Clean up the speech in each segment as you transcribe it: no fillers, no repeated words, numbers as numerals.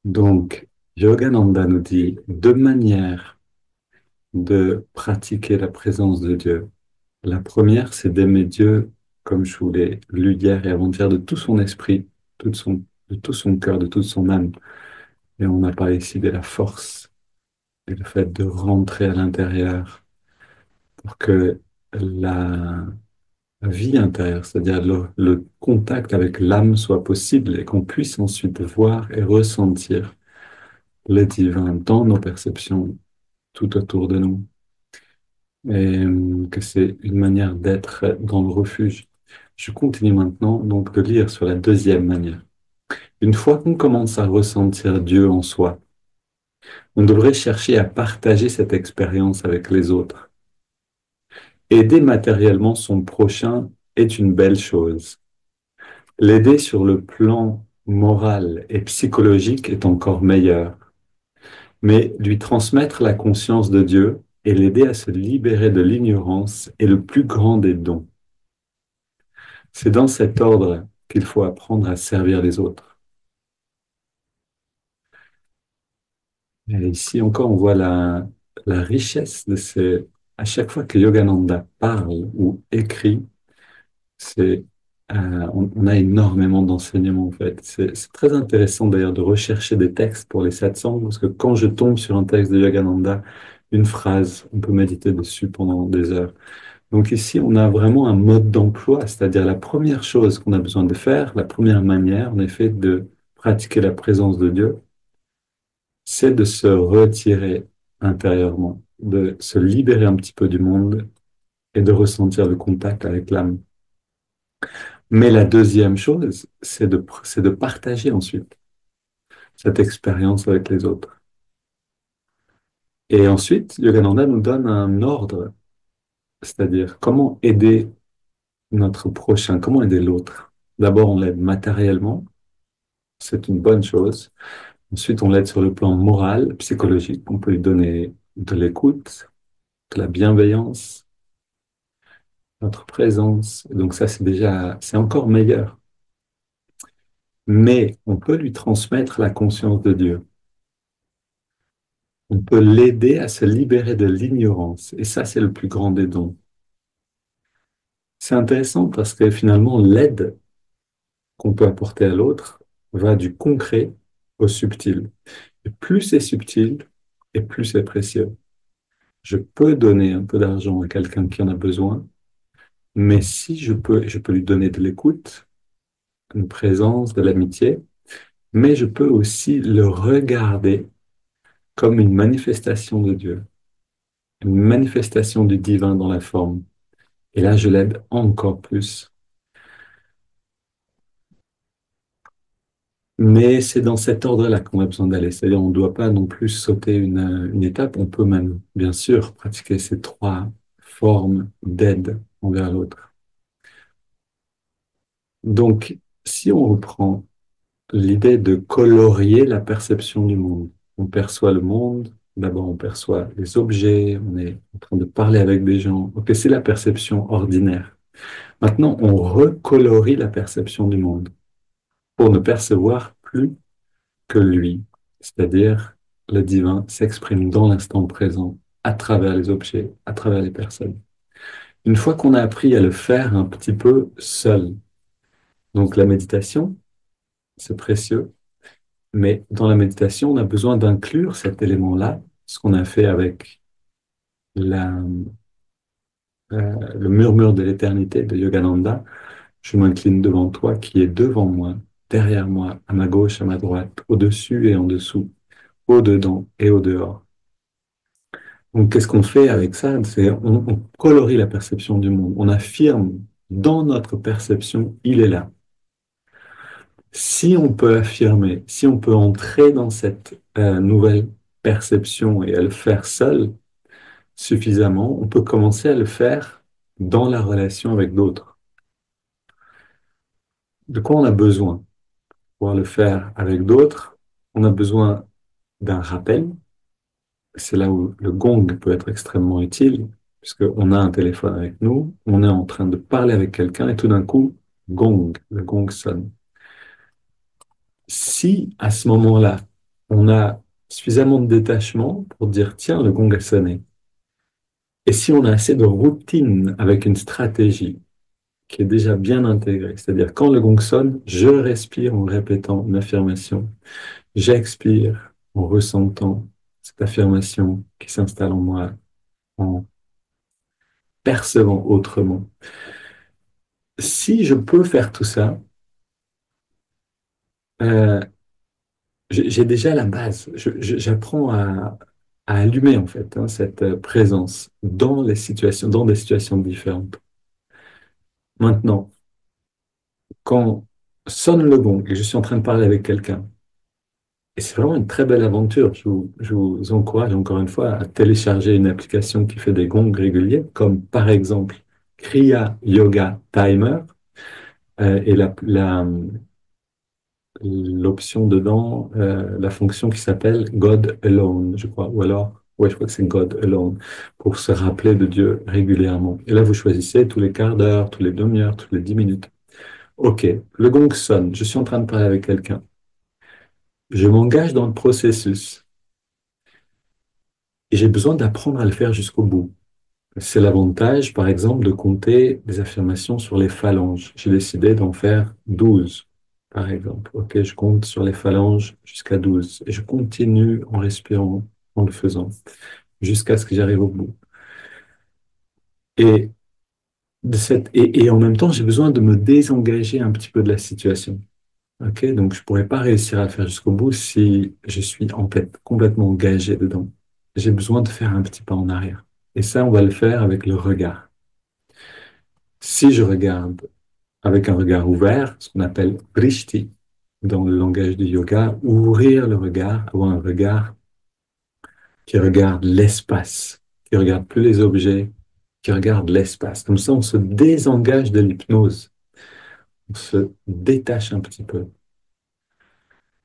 Donc, Yogananda nous dit deux manières de pratiquer la présence de Dieu. La première, c'est d'aimer Dieu, comme je vous l'ai lu hier et avant-hier, de tout son esprit, de tout son cœur, de toute son âme. Et on a parlé ici de la force et le fait de rentrer à l'intérieur pour que la vie intérieure, c'est-à-dire le contact avec l'âme soit possible et qu'on puisse ensuite voir et ressentir le divin dans nos perceptions tout autour de nous. Et que c'est une manière d'être dans le refuge. Je continue maintenant donc de lire sur la deuxième manière. Une fois qu'on commence à ressentir Dieu en soi, on devrait chercher à partager cette expérience avec les autres. Aider matériellement son prochain est une belle chose. L'aider sur le plan moral et psychologique est encore meilleur. Mais lui transmettre la conscience de Dieu et l'aider à se libérer de l'ignorance est le plus grand des dons. C'est dans cet ordre qu'il faut apprendre à servir les autres. Et ici encore, on voit la richesse de ces... À chaque fois que Yogananda parle ou écrit, c'est, on a énormément d'enseignements en fait. C'est très intéressant d'ailleurs de rechercher des textes pour les satsangs, parce que quand je tombe sur un texte de Yogananda, une phrase, on peut méditer dessus pendant des heures. Donc ici, on a vraiment un mode d'emploi, c'est-à-dire la première chose qu'on a besoin de faire, la première manière, en effet, de pratiquer la présence de Dieu, c'est de se retirer intérieurement, de se libérer un petit peu du monde et de ressentir le contact avec l'âme. Mais la deuxième chose, c'est de partager ensuite cette expérience avec les autres. Et ensuite, Yogananda nous donne un ordre, c'est-à-dire comment aider notre prochain, comment aider l'autre. D'abord, on l'aide matériellement, c'est une bonne chose. Ensuite, on l'aide sur le plan moral, psychologique. On peut lui donner de l'écoute, de la bienveillance, notre présence. Donc ça, c'est encore meilleur. Mais on peut lui transmettre la conscience de Dieu. On peut l'aider à se libérer de l'ignorance. Et ça, c'est le plus grand des dons. C'est intéressant parce que finalement, l'aide qu'on peut apporter à l'autre va du concret au subtil. Et plus c'est subtil, et plus c'est précieux. Je peux donner un peu d'argent à quelqu'un qui en a besoin, mais si je peux lui donner de l'écoute, une présence, de l'amitié, mais je peux aussi le regarder comme une manifestation de Dieu, une manifestation du divin dans la forme. Et là, je l'aide encore plus. Mais c'est dans cet ordre-là qu'on a besoin d'aller. C'est-à-dire, on ne doit pas non plus sauter une étape. On peut même, bien sûr, pratiquer ces trois formes d'aide envers l'autre. Donc, si on reprend l'idée de colorier la perception du monde. On perçoit le monde, d'abord on perçoit les objets, on est en train de parler avec des gens. Ok, c'est la perception ordinaire. Maintenant, on recolorie la perception du monde pour ne percevoir plus que lui, c'est-à-dire le divin s'exprime dans l'instant présent à travers les objets, à travers les personnes. Une fois qu'on a appris à le faire un petit peu seul, donc la méditation, c'est précieux. Mais dans la méditation, on a besoin d'inclure cet élément-là, ce qu'on a fait avec la, le murmure de l'éternité de Yogananda. Je m'incline devant toi qui est devant moi, derrière moi, à ma gauche, à ma droite, au-dessus et en dessous, au-dedans et au-dehors. Donc, qu'est-ce qu'on fait avec ça? C'est on colorie la perception du monde. On affirme dans notre perception, il est là. Si on peut affirmer, si on peut entrer dans cette nouvelle perception et à le faire seul suffisamment, on peut commencer à le faire dans la relation avec d'autres. De quoi on a besoin pour pouvoir le faire avec d'autres? On a besoin d'un rappel. C'est là où le gong peut être extrêmement utile, puisqu'on a un téléphone avec nous, on est en train de parler avec quelqu'un et tout d'un coup, gong, le gong sonne. Si à ce moment-là, on a suffisamment de détachement pour dire, tiens, le gong a sonné. Et si on a assez de routine avec une stratégie qui est déjà bien intégrée, c'est-à-dire quand le gong sonne, je respire en répétant une affirmation, j'expire en ressentant cette affirmation qui s'installe en moi, en percevant autrement. Si je peux faire tout ça, euh, j'ai déjà la base. J'apprends à allumer en fait hein, cette présence dans les situations, dans des situations différentes. Maintenant, quand sonne le gong et je suis en train de parler avec quelqu'un, et c'est vraiment une très belle aventure, je vous encourage encore une fois à télécharger une application qui fait des gongs réguliers, comme par exemple Kriya Yoga Timer, et l'option dedans, la fonction qui s'appelle God Alone, je crois, ou alors, ouais, je crois que c'est God Alone, pour se rappeler de Dieu régulièrement. Et là, vous choisissez tous les quarts d'heure, tous les demi-heures, tous les 10 minutes. Ok, le gong sonne, je suis en train de parler avec quelqu'un. Je m'engage dans le processus et j'ai besoin d'apprendre à le faire jusqu'au bout. C'est l'avantage, par exemple, de compter des affirmations sur les phalanges. J'ai décidé d'en faire 12, par exemple. Ok, je compte sur les phalanges jusqu'à 12 et je continue en respirant, en le faisant, jusqu'à ce que j'arrive au bout. Et, et en même temps, j'ai besoin de me désengager un petit peu de la situation. Ok, donc je pourrais pas réussir à le faire jusqu'au bout si je suis en fait complètement engagé dedans. J'ai besoin de faire un petit pas en arrière. Et ça, on va le faire avec le regard. Si je regarde avec un regard ouvert, ce qu'on appelle drishti dans le langage du yoga, ouvrir le regard, avoir un regard qui regarde l'espace, qui regarde plus les objets, qui regarde l'espace. Comme ça, on se désengage de l'hypnose, on se détache un petit peu.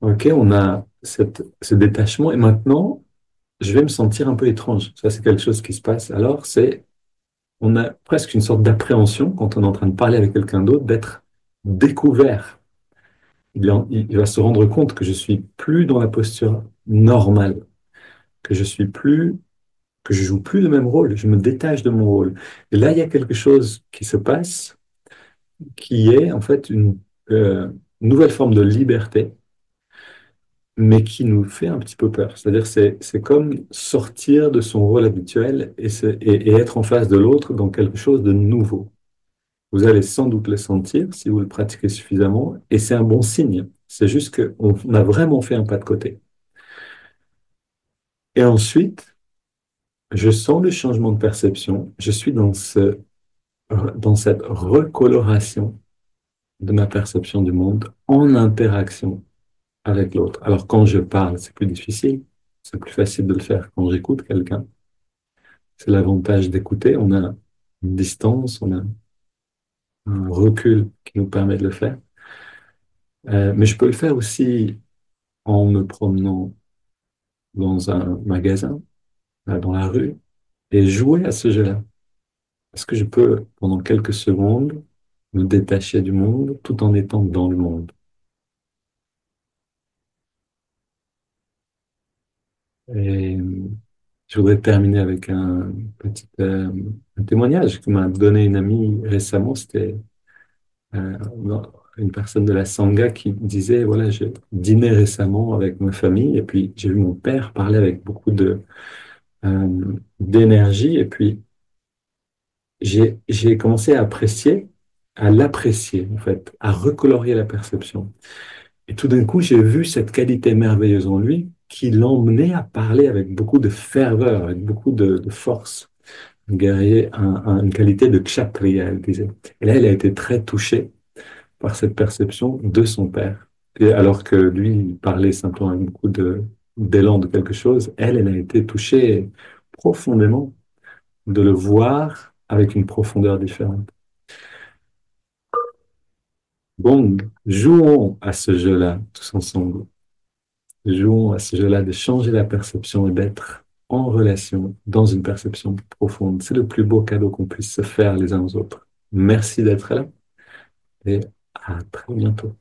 Ok, on a ce détachement et maintenant, je vais me sentir un peu étrange. Ça, c'est quelque chose qui se passe. Alors, on a presque une sorte d'appréhension quand on est en train de parler avec quelqu'un d'autre, d'être découvert. Il va se rendre compte que je suis plus dans la posture normale, que je suis plus, que je joue plus le même rôle. Je me détache de mon rôle. Et là, il y a quelque chose qui se passe, qui est en fait une nouvelle forme de liberté mais qui nous fait un petit peu peur. C'est-à-dire, c'est comme sortir de son rôle habituel et être en face de l'autre dans quelque chose de nouveau. Vous allez sans doute le sentir si vous le pratiquez suffisamment, et c'est un bon signe. C'est juste qu'on a vraiment fait un pas de côté. Et ensuite, je sens le changement de perception. Je suis dans cette recoloration de ma perception du monde en interaction avec l'autre. Alors, quand je parle, c'est plus difficile. C'est plus facile de le faire quand j'écoute quelqu'un. C'est l'avantage d'écouter. On a une distance, on a un recul qui nous permet de le faire. Mais je peux le faire aussi en me promenant dans un magasin, dans la rue, et jouer à ce jeu-là. Parce que je peux, pendant quelques secondes, me détacher du monde tout en étant dans le monde. Et je voudrais terminer avec un témoignage que m'a donné une amie récemment. C'était euh, une personne de la Sangha qui disait, voilà, j'ai dîné récemment avec ma famille et puis j'ai vu mon père parler avec beaucoup d'énergie et puis j'ai commencé à apprécier, à l'apprécier en fait, à recolorier la perception. Et tout d'un coup, j'ai vu cette qualité merveilleuse en lui qui l'emmenait à parler avec beaucoup de ferveur, avec beaucoup de force. Un guerrier, une qualité de kshatriya, elle disait. Et là, elle a été très touchée par cette perception de son père. Et alors que lui, il parlait simplement avec beaucoup d'élan de quelque chose, elle a été touchée profondément de le voir avec une profondeur différente. Donc, jouons à ce jeu-là, tous ensemble. Jouons à ce jeu-là de changer la perception et d'être en relation dans une perception profonde. C'est le plus beau cadeau qu'on puisse se faire les uns aux autres. Merci d'être là et à très bientôt.